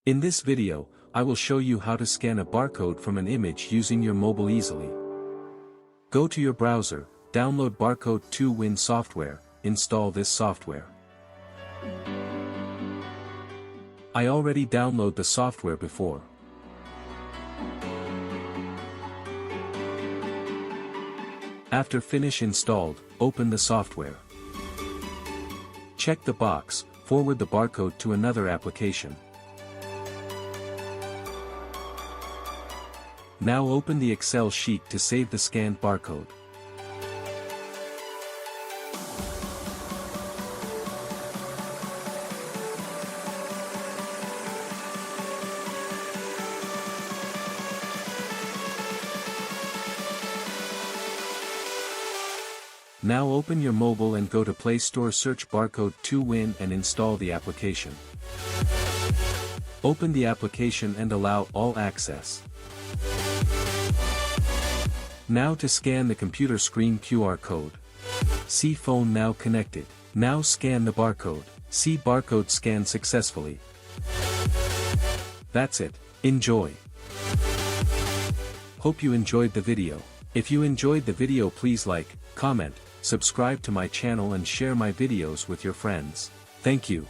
In this video, I will show you how to scan a barcode from an image using your mobile easily. Go to your browser, download Barcode 2 software, install this software. I already download the software before. After finish installed, open the software. Check the box, forward the barcode to another application. Now open the Excel sheet to save the scanned barcode. Now open your mobile and go to Play Store, search Barcode 2 and install the application. Open the application and allow all access. Now to scan the computer screen QR code. See phone now connected. Now scan the barcode. See barcode scanned successfully. That's it. Enjoy. Hope you enjoyed the video. If you enjoyed the video, please like, comment, subscribe to my channel and share my videos with your friends. Thank you.